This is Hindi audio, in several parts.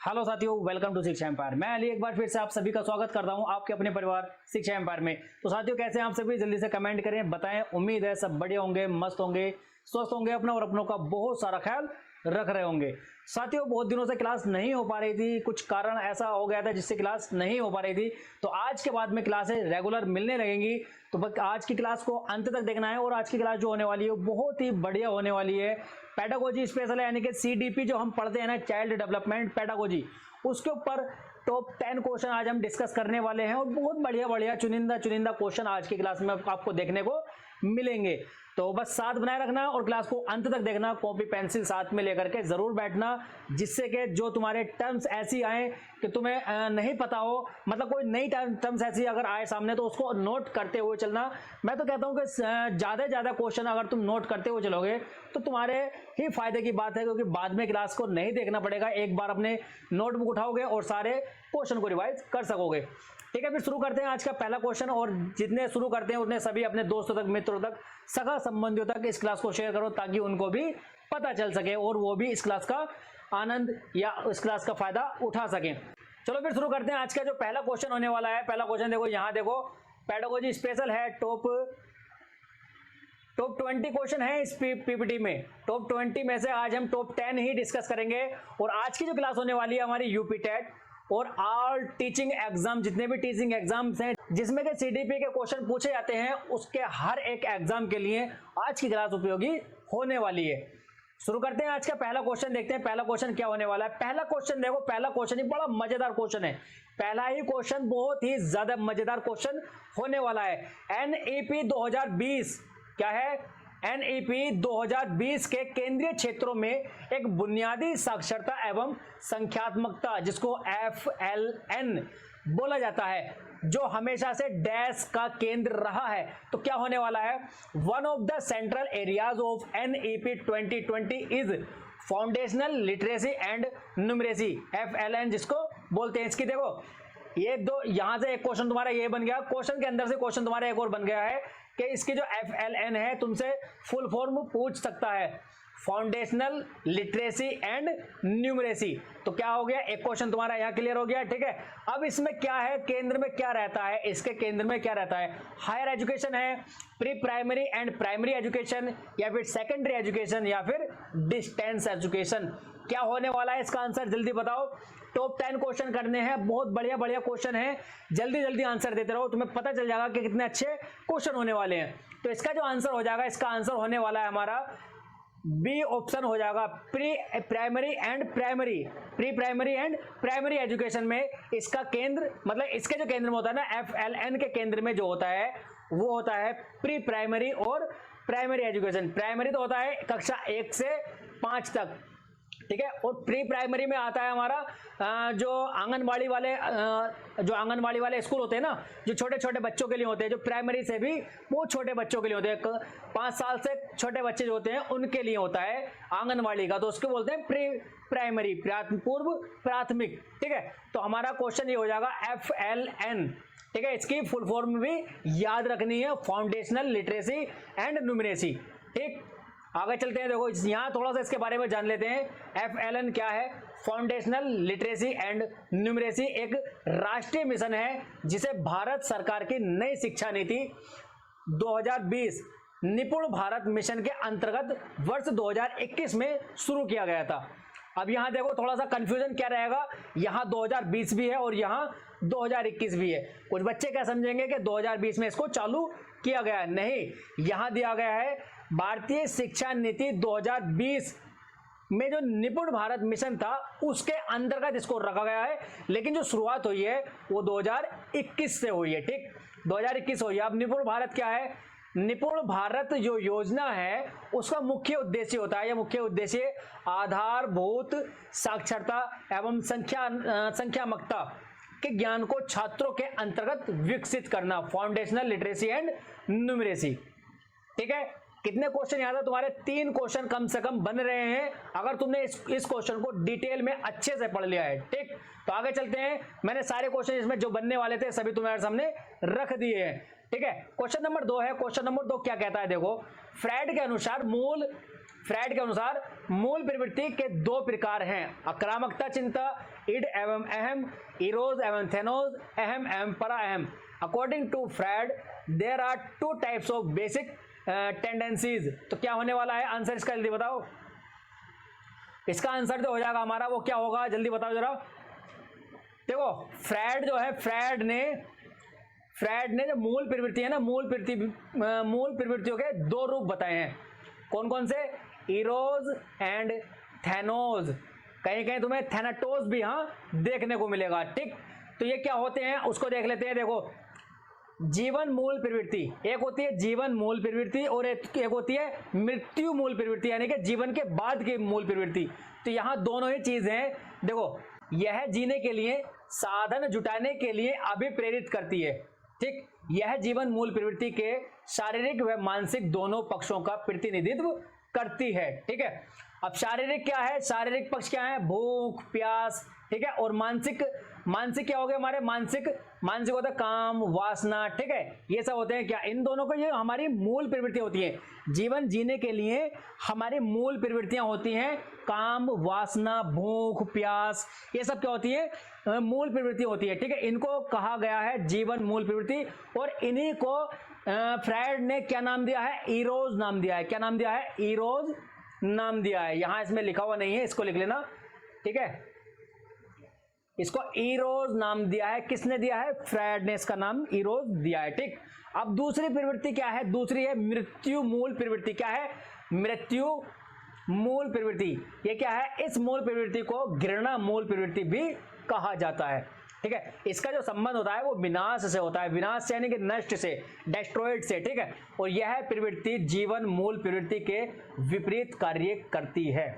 हेलो साथियों, वेलकम टू शिक्षा एम्पायर। मैं अली एक बार फिर से आप सभी का स्वागत करता हूं आपके अपने परिवार शिक्षा एम्पायर में। तो साथियों, कैसे हैं आप सभी? जल्दी से कमेंट करें, बताएं। उम्मीद है सब बढ़िया होंगे, मस्त होंगे, स्वस्थ होंगे, अपना और अपनों का बहुत सारा ख्याल रख रहे होंगे। साथियों, बहुत दिनों से क्लास नहीं हो पा रही थी, कुछ कारण ऐसा हो गया था जिससे क्लास नहीं हो पा रही थी। तो आज के बाद में क्लासेस रेगुलर मिलने लगेंगी। तो बस आज की क्लास को अंत तक देखना है। और आज की क्लास जो होने वाली है बहुत ही बढ़िया होने वाली है। पेडागोजी स्पेशल है, यानी कि CDP जो हम पढ़ते हैं ना, चाइल्ड डेवलपमेंट पेडागोजी, उसके ऊपर टॉप 10 क्वेश्चन आज हम डिस्कस करने वाले हैं। और बहुत बढ़िया बढ़िया चुनिंदा क्वेश्चन आज की क्लास में आपको देखने को मिलेंगे। तो बस साथ बनाए रखना और क्लास को अंत तक देखना, कॉपी पेंसिल साथ में लेकर के जरूर बैठना, जिससे कि जो तुम्हारे टर्म्स ऐसी आए कि तुम्हें नहीं पता हो, मतलब कोई नई टर्म्स ऐसी अगर आए सामने तो उसको नोट करते हुए चलना। मैं तो कहता हूं कि ज्यादा क्वेश्चन अगर तुम नोट करते हुए चलोगे तो तुम्हारे ही फायदे की बात है, क्योंकि बाद में क्लास को नहीं देखना पड़ेगा। एक बार अपने नोटबुक उठाओगे और सारे क्वेश्चन को रिवाइज कर सकोगे। ठीक है, फिर शुरू करते हैं आज का पहला क्वेश्चन। और जितने शुरू करते हैं उतने सभी अपने दोस्तों तक, मित्रों तक, सगा संबंधियों तक इस क्लास को शेयर करो, ताकि उनको भी पता चल सके और वो भी इस क्लास का आनंद या इस क्लास का फायदा उठा सकें। चलो फिर शुरू करते हैं आज का जो पहला क्वेश्चन होने वाला है। पहला क्वेश्चन देखो, यहां देखो, पेडागोजी स्पेशल है। टॉप 20 क्वेश्चन है इस पीपीटी में। टॉप 20 में से आज हम टॉप 10 ही डिस्कस करेंगे। और आज की जो क्लास होने वाली है हमारी यूपी टेट और ऑल टीचिंग एग्जाम, जितने भी टीचिंग एग्जाम्स हैं जिसमें के CDP के क्वेश्चन पूछे जाते हैं, उसके हर एक एग्जाम के लिए आज की क्लास उपयोगी होने वाली है। शुरू करते हैं आज का पहला क्वेश्चन, देखते हैं पहला क्वेश्चन क्या होने वाला है। पहला क्वेश्चन देखो, पहला क्वेश्चन ही बड़ा मजेदार क्वेश्चन है। पहला ही क्वेश्चन बहुत ही ज्यादा मजेदार क्वेश्चन होने वाला है। NEP 2020 क्या है? NEP 2020 के केंद्रीय क्षेत्रों में एक बुनियादी साक्षरता एवं संख्यात्मकता, जिसको FLN बोला जाता है, जो हमेशा से डैश का केंद्र रहा है। तो क्या होने वाला है? One of the central areas of NEP 2020 is foundational literacy and numeracy, FLN जिसको बोलते हैं। इसकी देखो, ये दो, यहां से एक क्वेश्चन तुम्हारा ये बन गया, क्वेश्चन के अंदर से क्वेश्चन तुम्हारा एक और बन गया है कि इसकी जो FLN है तुमसे फुल फॉर्म पूछ सकता है, फाउंडेशनल लिटरेसी एंड न्यूमरेसी। तो क्या हो गया, एक क्वेश्चन तुम्हारा यहां क्लियर हो गया। ठीक है, अब इसमें क्या है, केंद्र में क्या रहता है? इसके केंद्र में क्या रहता है? हायर एजुकेशन है, pre primary and primary education, या फिर सेकेंडरी एजुकेशन, या फिर डिस्टेंस एजुकेशन। क्या होने वाला है इसका आंसर? जल्दी बताओ। टॉप 10 क्वेश्चन करने हैं, बहुत बढ़िया बढ़िया क्वेश्चन है, जल्दी आंसर देते रहो, तुम्हें पता चल जाएगा कि कितने अच्छे क्वेश्चन होने वाले हैं। तो इसका जो आंसर हो जाएगा, इसका आंसर होने वाला है हमारा बी ऑप्शन हो जाएगा, pre primary and primary education में इसका केंद्र, मतलब इसके जो केंद्र में होता है ना, FLN के केंद्र में जो होता है वो होता है प्री प्राइमरी और प्राइमरी एजुकेशन। प्राइमरी तो होता है कक्षा 1 से 5 तक, ठीक है, और प्री प्राइमरी में आता है हमारा जो आंगनबाड़ी वाले स्कूल होते हैं ना, जो छोटे छोटे बच्चों के लिए होते हैं, जो प्राइमरी से भी बहुत छोटे बच्चों के लिए होते हैं, 5 साल से छोटे बच्चे जो होते हैं उनके लिए होता है आंगनबाड़ी का, तो उसको बोलते हैं प्री प्राइमरी, पूर्व प्राथमिक। ठीक है, तो हमारा क्वेश्चन ये हो जाएगा FLN। ठीक है, इसकी फुल फॉर्म भी याद रखनी है, फाउंडेशनल लिटरेसी एंड न्यूमरेसी। ठीक, आगे चलते हैं। देखो, यहां थोड़ा सा इसके बारे में जान लेते हैं। FLN क्या है? फाउंडेशनल लिटरेसी एंड न्यूमरेसी एक राष्ट्रीय मिशन है जिसे भारत सरकार की नई शिक्षा नीति 2020 निपुण भारत मिशन के अंतर्गत वर्ष 2021 में शुरू किया गया था। अब यहां देखो, थोड़ा सा कंफ्यूजन क्या रहेगा, यहां 2020 भी है और यहां 2021 भी है। कुछ बच्चे क्या समझेंगे कि 2020 में इसको चालू किया गया है, नहीं, यहां दिया गया है भारतीय शिक्षा नीति 2020 में जो निपुण भारत मिशन था उसके अंतर्गत इसको रखा गया है, लेकिन जो शुरुआत हुई है वो 2021 से हुई है। ठीक, 2021 हुई है। अब निपुण भारत क्या है? निपुण भारत जो योजना है उसका मुख्य उद्देश्य होता है, यह मुख्य उद्देश्य आधारभूत साक्षरता एवं संख्यात्मकता के ज्ञान को छात्रों के अंतर्गत विकसित करना, फाउंडेशनल लिटरेसी एंड न्यूमरेसी। ठीक है, कितने क्वेश्चन याद है तुम्हारे? 3 क्वेश्चन कम से कम बन रहे हैं अगर तुमने इस क्वेश्चन को डिटेल में अच्छे से पढ़ लिया है। ठीक, तो आगे चलते हैं। मैंने सारे क्वेश्चन इसमें जो बनने वाले थे सभी तुम्हारे सामने रख दिए हैं। ठीक है, क्वेश्चन नंबर 2 है। क्वेश्चन नंबर 2 क्या कहता है? देखो, फ्रायड के अनुसार मूल फ्रायड के अनुसार मूल प्रवृत्ति के दो प्रकार हैं, आक्रामकता चिंता, इड एवं अहम, इरोज एवं थेनोज, अहम एवं परा अहम। According to Freud there are two types of basic tendencies. तो क्या होने वाला है आंसर इसका, जल्दी बताओ। इसका आंसर जो हो जाएगा हमारा वो क्या होगा, जल्दी बताओ जरा। देखो फ्रायड जो है, फ्रायड ने जो मूल प्रवृत्ति है ना, मूल प्रवृत्तियों के दो रूप बताए हैं। कौन कौन से, इरोज एंड थैनोज। कहीं कहीं तुम्हें थैनाटोज भी देखने को मिलेगा, ठीक। तो ये क्या होते हैं उसको देख लेते हैं। देखो जीवन मूल प्रवृत्ति, एक होती है जीवन मूल प्रवृत्ति और एक होती है मृत्यु मूल प्रवृत्ति, यानी कि जीवन के बाद की मूल प्रवृत्ति। तो यहां दोनों ही चीज हैं। देखो यह जीने के लिए साधन जुटाने के लिए अभिप्रेरित करती है, ठीक। यह जीवन मूल प्रवृत्ति के शारीरिक व मानसिक दोनों पक्षों का प्रतिनिधित्व करती है, ठीक है। अब शारीरिक क्या है, शारीरिक पक्ष क्या है, भूख प्यास, ठीक है। और मानसिक क्या हो गया हमारे, मानसिक होता है काम वासना, ठीक है। ये सब होते हैं क्या, इन दोनों को, ये हमारी मूल प्रवृत्तियां होती हैं। जीवन जीने के लिए हमारी मूल प्रवृत्तियां होती हैं, काम वासना भूख प्यास, ये सब क्या होती है, मूल प्रवृत्ति होती है, ठीक है। इनको कहा गया है जीवन मूल प्रवृत्ति। और इन्हीं को फ्रायड ने क्या नाम दिया है, इरोज नाम दिया है। क्या नाम दिया है, इरोज नाम दिया है। यहां इसमें लिखा हुआ नहीं है, इसको लिख लेना, ठीक है। इसको इरोज नाम दिया है, किसने दिया है, फ्रायड ने इसका नाम इरोज दिया है, ठीक। अब दूसरी प्रवृत्ति क्या है, दूसरी है मृत्यु मूल प्रवृत्ति। क्या है, मृत्यु मूल प्रवृत्ति। ये क्या है, इस मूल प्रवृत्ति को घृणा मूल प्रवृत्ति भी कहा जाता है, ठीक है। इसका जो संबंध होता है वो विनाश से होता है, विनाश यानी कि नष्ट से, डेस्ट्रॉयड से, ठीक है। और यह प्रवृत्ति जीवन मूल प्रवृत्ति के विपरीत कार्य करती है,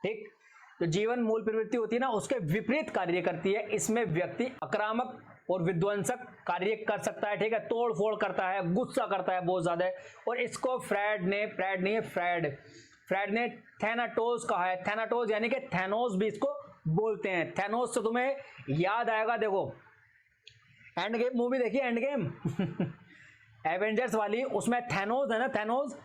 ठीक। तो जीवन मूल प्रवृत्ति होती है ना, उसके विपरीत कार्य करती है। इसमें व्यक्ति आक्रामक और विध्वंसक कार्य कर सकता है, ठीक है, तोड़ फोड़ करता है, गुस्सा करता है बहुत ज्यादा। और इसको फ्रायड ने थैनाटोज कहा है। थैनाटोज यानी कि थैनोस भी इसको बोलते हैं। थैनोस से तुम्हें याद आएगा, देखो एंड गेम मूवी देखिए, एंड गेम एवेंजर्स वाली, उसमें थैनोस है ना, थैनोस।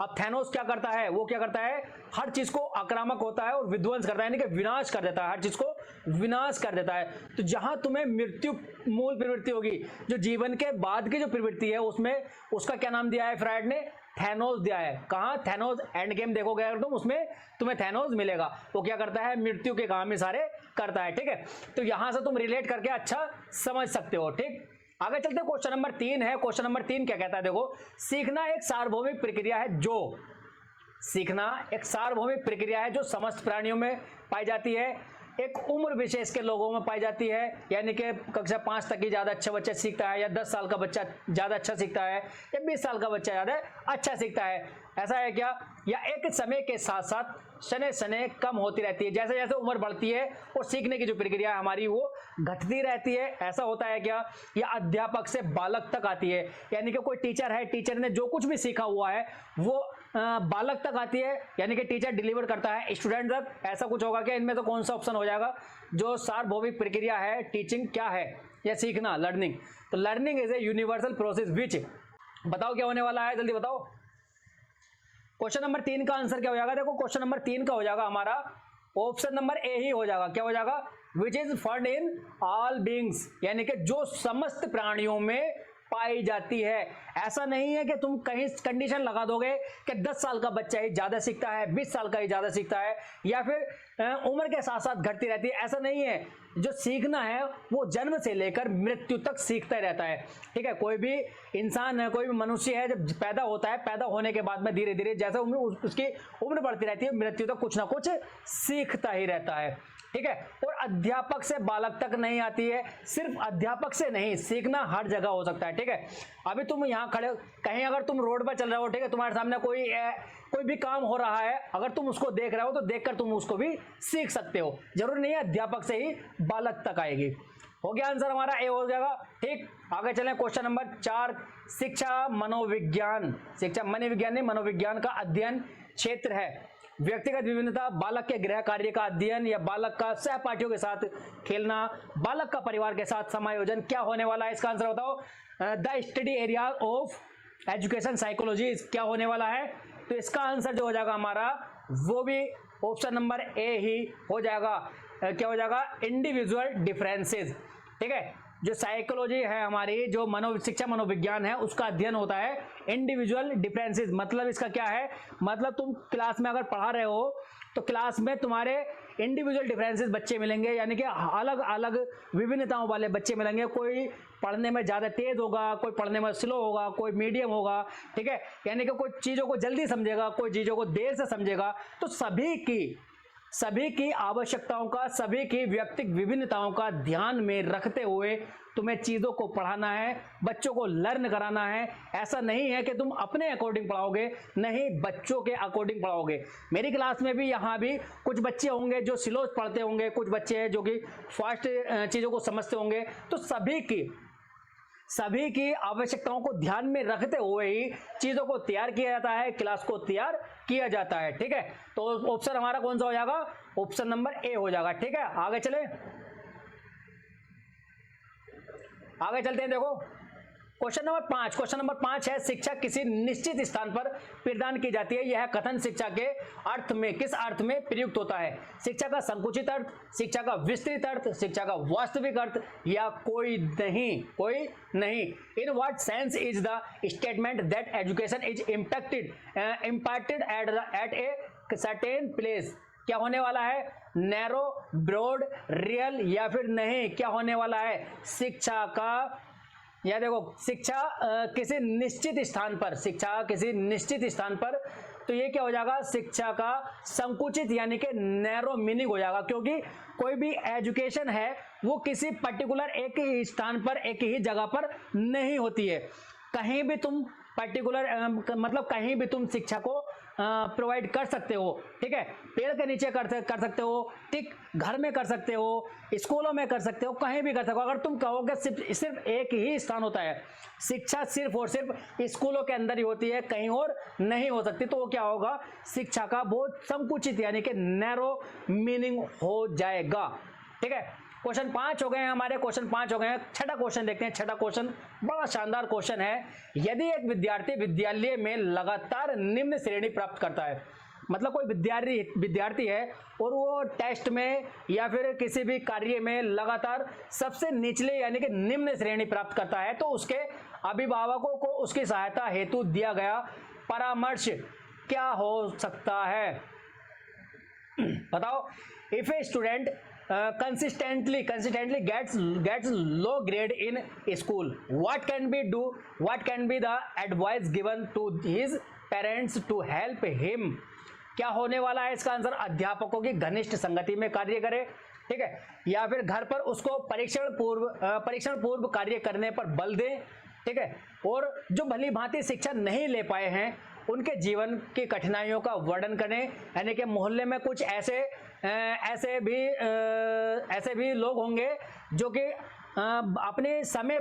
अब थैनोस क्या करता है, वो क्या करता है, हर चीज को आक्रामक होता है और विध्वंस करता है, यानी कि विनाश कर देता है, हर चीज को विनाश कर देता है। तो जहां तुम्हें मृत्यु मूल प्रवृत्ति होगी, जो जीवन के बाद की जो प्रवृत्ति है, उसमें उसका क्या नाम दिया है फ्रायड ने, थैनोस दिया है। कहां, थैनोस एंड गेम देखोगे अगर तुम, उसमें तुम्हें थैनोस मिलेगा। वो क्या करता है, मृत्यु के काम ही सारे करता है, ठीक है। तो यहां से तुम रिलेट करके अच्छा समझ सकते हो, ठीक। आगे चलते हैं, क्वेश्चन नंबर 3 है। क्वेश्चन नंबर 3 क्या कहता है, देखो, सीखना एक सार्वभौमिक प्रक्रिया है जो समस्त प्राणियों में पाई जाती है, एक उम्र विशेष के लोगों में पाई जाती है, यानी कि कक्षा 5 तक ही ज्यादा अच्छा बच्चा सीखता है, या 10 साल का बच्चा ज्यादा अच्छा सीखता है, या 20 साल का बच्चा ज्यादा अच्छा सीखता है। ऐसा है क्या, या एक समय के साथ साथ शने शने कम होती रहती है, जैसे जैसे उम्र बढ़ती है और सीखने की जो प्रक्रिया है हमारी वो घटती रहती है। ऐसा होता है क्या, या अध्यापक से बालक तक आती है, यानी कि कोई टीचर है, टीचर ने जो कुछ भी सीखा हुआ है वो बालक तक आती है, यानी कि टीचर डिलीवर करता है स्टूडेंट तक। ऐसा कुछ होगा क्या, इनमें तो कौन सा ऑप्शन हो जाएगा, जो सार्वभौमिक प्रक्रिया है टीचिंग क्या है, या सीखना, लर्निंग। तो learning is a universal process which, बताओ क्या होने वाला है, जल्दी बताओ। क्वेश्चन नंबर 3 का आंसर क्या हो जाएगा, देखो क्वेश्चन नंबर 3 का हो जाएगा हमारा ऑप्शन नंबर ए ही हो जाएगा। क्या हो जाएगा, which is found in all beings, यानी कि जो समस्त प्राणियों में पाई जाती है। ऐसा नहीं है कि तुम कहीं कंडीशन लगा दोगे कि 10 साल का बच्चा ही ज्यादा सीखता है, 20 साल का ही ज्यादा सीखता है, या फिर उम्र के साथ साथ घटती रहती है। ऐसा नहीं है, जो सीखना है वो जन्म से लेकर मृत्यु तक सीखता रहता है, ठीक है। कोई भी इंसान है, कोई भी मनुष्य है, जब पैदा होता है, पैदा होने के बाद में धीरे धीरे जैसे उसकी उम्र बढ़ती रहती है, मृत्यु तक कुछ ना कुछ सीखता ही रहता है, ठीक है। और अध्यापक से बालक तक नहीं आती है, सिर्फ अध्यापक से नहीं, सीखना हर जगह हो सकता है, ठीक है। अभी तुम यहाँ खड़े, कहीं अगर तुम रोड पर चल रहे हो, ठीक है, तुम्हारे सामने कोई भी काम हो रहा है, अगर तुम उसको देख रहे हो तो देखकर तुम उसको भी सीख सकते हो, जरूरी नहीं है अध्यापक से ही बालक तक आएगी। हो गया आंसर हमारा, ए हो जाएगा, ठीक। आगे चलें, क्वेश्चन नंबर 4, शिक्षा मनोविज्ञान नहीं, मनोविज्ञान का अध्ययन क्षेत्र है। व्यक्तिगत विभिन्नता, बालक के गृह कार्य का अध्ययन, या बालक का सहपाठियों के साथ खेलना, बालक का परिवार के साथ समायोजन, क्या होने वाला है इसका आंसर बताओ। The study area of education psychology क्या होने वाला है, तो इसका आंसर जो हो जाएगा हमारा वो भी ऑप्शन नंबर ए ही हो जाएगा। क्या हो जाएगा? Individual differences. ठीक है, जो साइकोलॉजी है हमारी, जो शिक्षा मनोविज्ञान है, उसका अध्ययन होता है इंडिविजुअल डिफरेंसेस। मतलब इसका क्या है? मतलब तुम क्लास में अगर पढ़ा रहे हो तो क्लास में तुम्हारे इंडिविजुअल डिफरेंसेस बच्चे मिलेंगे, यानी कि अलग अलग विभिन्नताओं वाले बच्चे मिलेंगे। कोई पढ़ने में ज़्यादा तेज होगा, कोई पढ़ने में स्लो होगा, कोई मीडियम होगा। ठीक है, यानी कि कोई चीज़ों को जल्दी समझेगा, कोई चीज़ों को देर से समझेगा। तो सभी की आवश्यकताओं का, सभी की व्यक्तिगत विभिन्नताओं का ध्यान में रखते हुए तुम्हें चीज़ों को पढ़ाना है, बच्चों को लर्न कराना है। ऐसा नहीं है कि तुम अपने अकॉर्डिंग पढ़ाओगे, नहीं, बच्चों के अकॉर्डिंग पढ़ाओगे। मेरी क्लास में भी यहाँ भी कुछ बच्चे होंगे जो स्लो पढ़ते होंगे, कुछ बच्चे हैं जो कि फास्ट चीज़ों को समझते होंगे। तो सभी की आवश्यकताओं को ध्यान में रखते हुए ही चीज़ों को तैयार किया जाता है, क्लास को तैयार किया जाता है। ठीक है, तो ऑप्शन हमारा कौन सा हो जाएगा? ऑप्शन नंबर ए हो जाएगा। ठीक है, आगे चलते हैं। देखो क्वेश्चन नंबर 5 है, शिक्षा किसी निश्चित स्थान पर प्रदान की जाती है, यह कथन शिक्षा के अर्थ में किस अर्थ में प्रयुक्त होता है? शिक्षा का संकुचित अर्थ, शिक्षा का विस्तृत अर्थ, शिक्षा का वास्तविक अर्थ, या कोई नहीं। In what sense is the statement that education is imparted at a certain place? क्या होने वाला है? नैरो, ब्रॉड, रियल, या फिर नहीं? क्या होने वाला है? शिक्षा का, या देखो, शिक्षा किसी निश्चित स्थान पर, तो ये क्या हो जाएगा? शिक्षा का संकुचित यानी कि नैरो मीनिंग हो जाएगा, क्योंकि कोई भी एजुकेशन है वो किसी पर्टिकुलर एक ही स्थान पर, एक ही जगह पर नहीं होती है। कहीं भी तुम मतलब कहीं भी तुम शिक्षा को प्रोवाइड कर सकते हो। ठीक है, पेड़ के नीचे कर सकते हो, ठीक, घर में कर सकते हो, स्कूलों में कर सकते हो, कहीं भी कर सकते हो। अगर तुम कहोगे सिर्फ एक ही स्थान होता है, शिक्षा सिर्फ और सिर्फ स्कूलों के अंदर ही होती है, कहीं और नहीं हो सकती, तो वो क्या होगा? शिक्षा का बहुत संकुचित यानी कि नैरो मीनिंग हो जाएगा। ठीक है, क्वेश्चन 5 हो गए हैं हमारे, छठा क्वेश्चन देखते हैं। छठा क्वेश्चन बड़ा शानदार क्वेश्चन है। यदि एक विद्यार्थी विद्यालय में लगातार निम्न श्रेणी प्राप्त करता है, मतलब कोई विद्यार्थी है और वो टेस्ट में या फिर किसी भी कार्य में लगातार सबसे निचले यानी कि निम्न श्रेणी प्राप्त करता है, तो उसके अभिभावकों को उसकी सहायता हेतु दिया गया परामर्श क्या हो सकता है? बताओ। If a student consistently gets low grade in school, what can be the advice given to his parents to help him? क्या होने वाला है इसका आंसर? अध्यापकों की घनिष्ठ संगति में कार्य करे, ठीक है, या फिर घर पर उसको परीक्षण पूर्व कार्य करने पर बल दें, ठीक है, और जो भली भांति शिक्षा नहीं ले पाए हैं उनके जीवन की कठिनाइयों का वर्णन करें। यानी कि मोहल्ले में कुछ ऐसे भी लोग होंगे जो कि अपने समय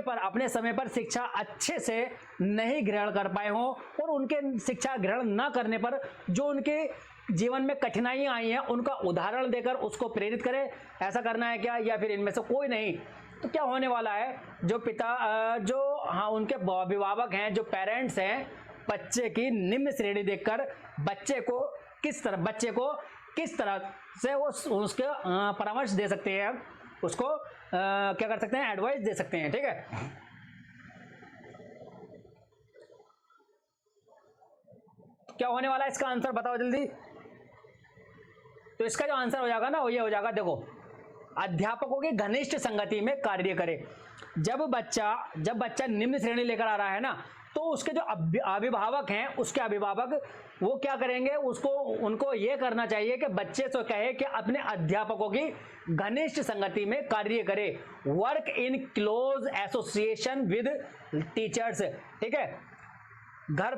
पर शिक्षा अच्छे से नहीं ग्रहण कर पाए हों, और उनके शिक्षा ग्रहण न करने पर जो उनके जीवन में कठिनाइयां आई हैं उनका उदाहरण देकर उसको प्रेरित करें। ऐसा करना है क्या, या फिर इनमें से कोई नहीं? तो क्या होने वाला है, जो उनके अभिभावक हैं, जो पेरेंट्स हैं, बच्चे की निम्न श्रेणी देखकर बच्चे को किस तरह से वो उसके परामर्श दे सकते हैं, उसको क्या कर सकते हैं? एडवाइस दे सकते हैं। ठीक है, क्या होने वाला है इसका आंसर? बताओ जल्दी। तो इसका जो आंसर हो जाएगा ना, वो ये हो जाएगा, देखो, अध्यापकों की घनिष्ठ संगति में कार्य करे। जब बच्चा निम्न श्रेणी लेकर आ रहा है ना, तो उसके जो अभिभावक हैं, उसके अभिभावक वो क्या करेंगे? उनको ये करना चाहिए कि बच्चे से कहे कि अपने अध्यापकों की घनिष्ठ संगति में कार्य करे, work in close association with teachers. ठीक है, घर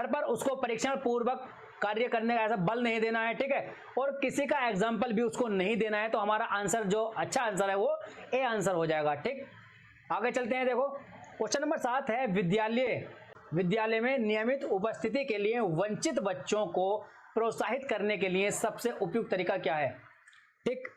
पर उसको परीक्षण पूर्वक कार्य करने का ऐसा बल नहीं देना है। ठीक है, और किसी का एग्जाम्पल भी उसको नहीं देना है। तो हमारा आंसर जो अच्छा आंसर है वो ए आंसर हो जाएगा। ठीक, आगे चलते हैं। देखो, क्वेश्चन नंबर 7 है, विद्यालय में नियमित उपस्थिति के लिए वंचित बच्चों को प्रोत्साहित करने के लिए सबसे उपयुक्त तरीका क्या है? ठीक,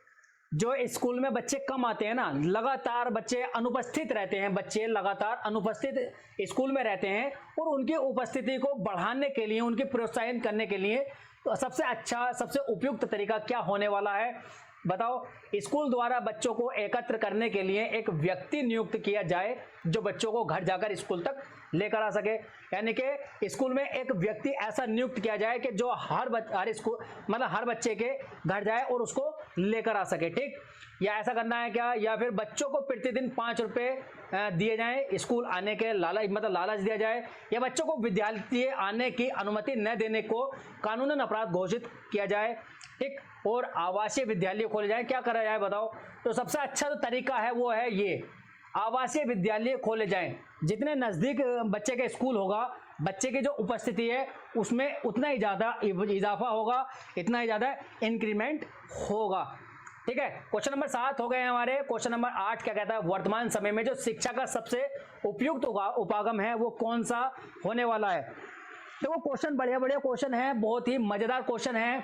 जो स्कूल में बच्चे कम आते हैं ना, लगातार बच्चे अनुपस्थित रहते हैं, बच्चे लगातार अनुपस्थित स्कूल में रहते हैं, और उनकी उपस्थिति को बढ़ाने के लिए, उनकी प्रोत्साहन करने के लिए तो सबसे अच्छा, सबसे उपयुक्त तरीका क्या होने वाला है बताओ? स्कूल द्वारा बच्चों को एकत्र करने के लिए एक व्यक्ति नियुक्त किया जाए जो बच्चों को घर जाकर स्कूल तक लेकर आ सके। यानी कि स्कूल में एक व्यक्ति ऐसा नियुक्त किया जाए कि जो हर स्कूल मतलब हर बच्चे के घर जाए और उसको लेकर आ सके। ठीक, या ऐसा करना है क्या, या फिर बच्चों को प्रतिदिन 5 रुपये दिए जाएं स्कूल आने के लालच दिया जाए, या बच्चों को विद्यालय आने की अनुमति न देने को कानूनन अपराध घोषित किया जाए। ठीक, और आवासीय विद्यालय खोले जाए। क्या करा जाए बताओ? तो सबसे अच्छा जो तरीका है वो है ये, आवासीय विद्यालय खोले जाएं। जितने नज़दीक बच्चे के स्कूल होगा, बच्चे की जो उपस्थिति है उसमें उतना ही ज़्यादा इजाफा होगा, इतना ही ज़्यादा इंक्रीमेंट होगा। ठीक है, क्वेश्चन नंबर 7 हो गए हमारे। क्वेश्चन नंबर 8 क्या कहता है? वर्तमान समय में जो शिक्षा का सबसे उपयुक्त उपागम है वो कौन सा होने वाला है? देखो क्वेश्चन बढ़िया बढ़िया क्वेश्चन है, बहुत ही मजेदार क्वेश्चन है।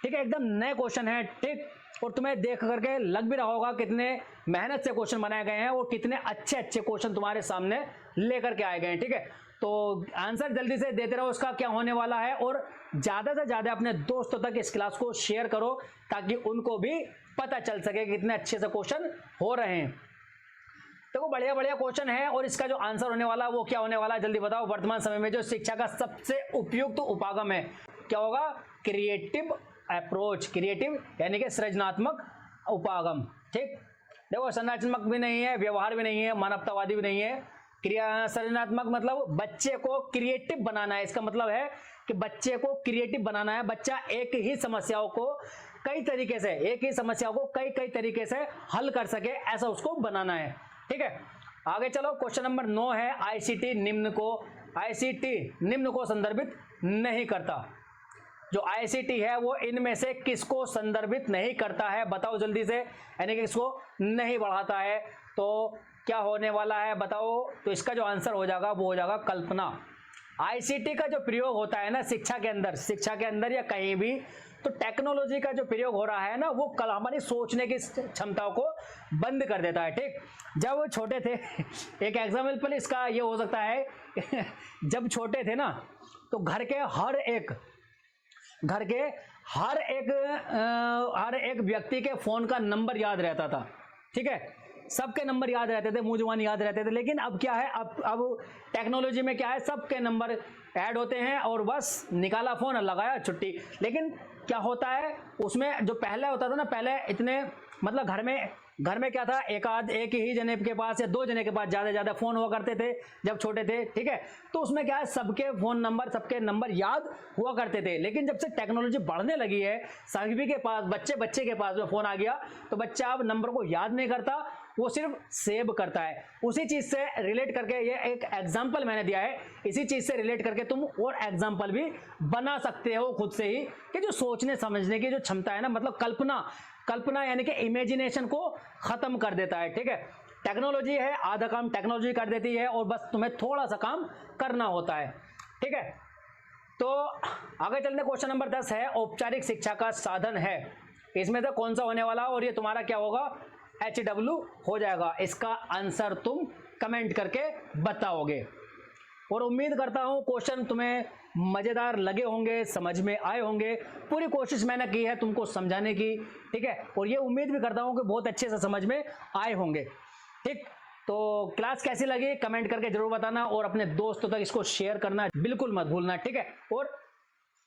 ठीक है, एकदम नए क्वेश्चन है। ठीक, और तुम्हें देख करके लग भी रहा होगा कितने मेहनत से क्वेश्चन बनाए गए हैं और कितने अच्छे अच्छे क्वेश्चन तुम्हारे सामने लेकर के आए गए हैं। ठीक है, तो आंसर जल्दी से देते रहो उसका क्या होने वाला है, और ज़्यादा से ज़्यादा अपने दोस्तों तक इस क्लास को शेयर करो ताकि उनको भी पता चल सके कि कितने अच्छे से क्वेश्चन हो रहे हैं। देखो बढ़िया बढ़िया क्वेश्चन है, और इसका जो आंसर होने वाला है वो क्या होने वाला है जल्दी बताओ? वर्तमान समय में जो शिक्षा का सबसे उपयुक्त उपागम है क्या होगा? Creative approach. क्रिएटिव यानी कि सृजनात्मक उपागम। ठीक, देखो संरचनात्मक भी नहीं है, व्यवहार भी नहीं है, मानवतावादी भी नहीं है। सृजनात्मक मतलब बच्चे को क्रिएटिव बनाना है। इसका मतलब है कि बच्चे को क्रिएटिव बनाना है। बच्चा एक ही समस्याओं को कई तरीके से, एक ही समस्याओं को कई कई तरीके से हल कर सके, ऐसा उसको बनाना है। ठीक है, आगे चलो। क्वेश्चन नंबर 9 है, आईसीटी निम्न को संदर्भित नहीं करता। जो आईसीटी है वो इनमें से किसको संदर्भित नहीं करता है बताओ जल्दी से? यानी कि किसको नहीं बढ़ाता है, तो क्या होने वाला है बताओ? तो इसका जो आंसर हो जाएगा वो हो जाएगा कल्पना। आईसीटी का जो प्रयोग होता है ना शिक्षा के अंदर या कहीं भी, तो टेक्नोलॉजी का जो प्रयोग हो रहा है ना वो कल हमारी सोचने की क्षमताओं को बंद कर देता है। ठीक, जब वो छोटे थे एक एग्जाम्पल इसका ये हो सकता है जब छोटे थे ना तो घर के हर एक व्यक्ति के फोन का नंबर याद रहता था। ठीक है, सबके नंबर याद रहते थे, मुंह जुबान याद रहते थे। लेकिन अब क्या है, अब टेक्नोलॉजी में क्या है, सबके नंबर ऐड होते हैं और बस निकाला फोन लगाया छुट्टी। लेकिन क्या होता है उसमें, जो पहले होता था ना, पहले इतने मतलब घर में क्या था, एक ही जने के पास या 2 जने के पास ज़्यादा फ़ोन हुआ करते थे जब छोटे थे। ठीक है, तो उसमें क्या है, सबके नंबर याद हुआ करते थे। लेकिन जब से टेक्नोलॉजी बढ़ने लगी है, सभी के पास, बच्चे के पास में फ़ोन आ गया, तो बच्चा अब नंबर को याद नहीं करता, वो सिर्फ सेव करता है। उसी चीज़ से रिलेट करके ये एक एग्जाम्पल मैंने दिया है, इसी चीज़ से रिलेट करके तुम और एग्जाम्पल भी बना सकते हो खुद से ही, कि जो सोचने समझने की जो क्षमता है ना, मतलब कल्पना यानी कि इमेजिनेशन को खत्म कर देता है। ठीक है, टेक्नोलॉजी है, आधा काम टेक्नोलॉजी कर देती है और बस तुम्हें थोड़ा सा काम करना होता है। ठीक है, तो आगे चलते, क्वेश्चन नंबर 10 है, औपचारिक शिक्षा का साधन है, इसमें से कौन सा होने वाला? और ये तुम्हारा क्या होगा? HW हो जाएगा। इसका आंसर तुम कमेंट करके बताओगे। और उम्मीद करता हूं क्वेश्चन तुम्हें मजेदार लगे होंगे, समझ में आए होंगे। पूरी कोशिश मैंने की है तुमको समझाने की। ठीक है, और ये उम्मीद भी करता हूं कि बहुत अच्छे से समझ में आए होंगे। ठीक, तो क्लास कैसी लगी कमेंट करके जरूर बताना, और अपने दोस्तों तक इसको शेयर करना बिल्कुल मत भूलना। ठीक है, और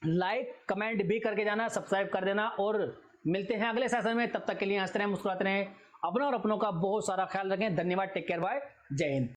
लाइक कमेंट भी करके जाना, सब्सक्राइब कर देना, और मिलते हैं अगले सेशन में। तब तक के लिए हंसते रहें, मुस्कुराते रहें, अपना और अपनों का बहुत सारा ख्याल रखें। धन्यवाद, टेक केयर, बाय, जय हिंद।